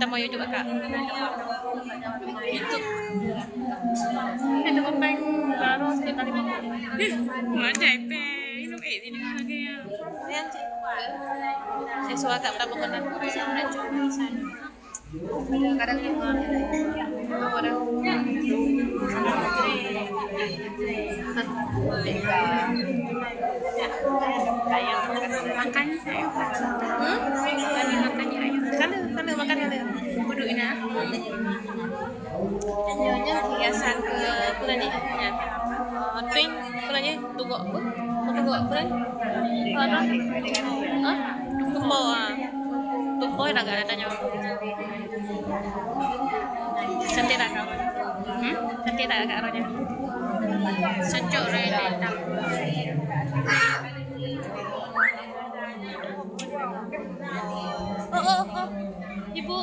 kita mau YouTube Kak. YouTube. Ada pemain baru sekali mau. Mana pe? Ini ini lagi ya. Saya suka Kak pertama Korea. Kadang makan saya makannya ayo kalau makan duduk ini janjinya hiasan ke bulan ni twin bulannya tunggu bulan tumpo dah gak ada tanya cantik tak kau cantik tak kak rohnya sejuk rela tak oh ibu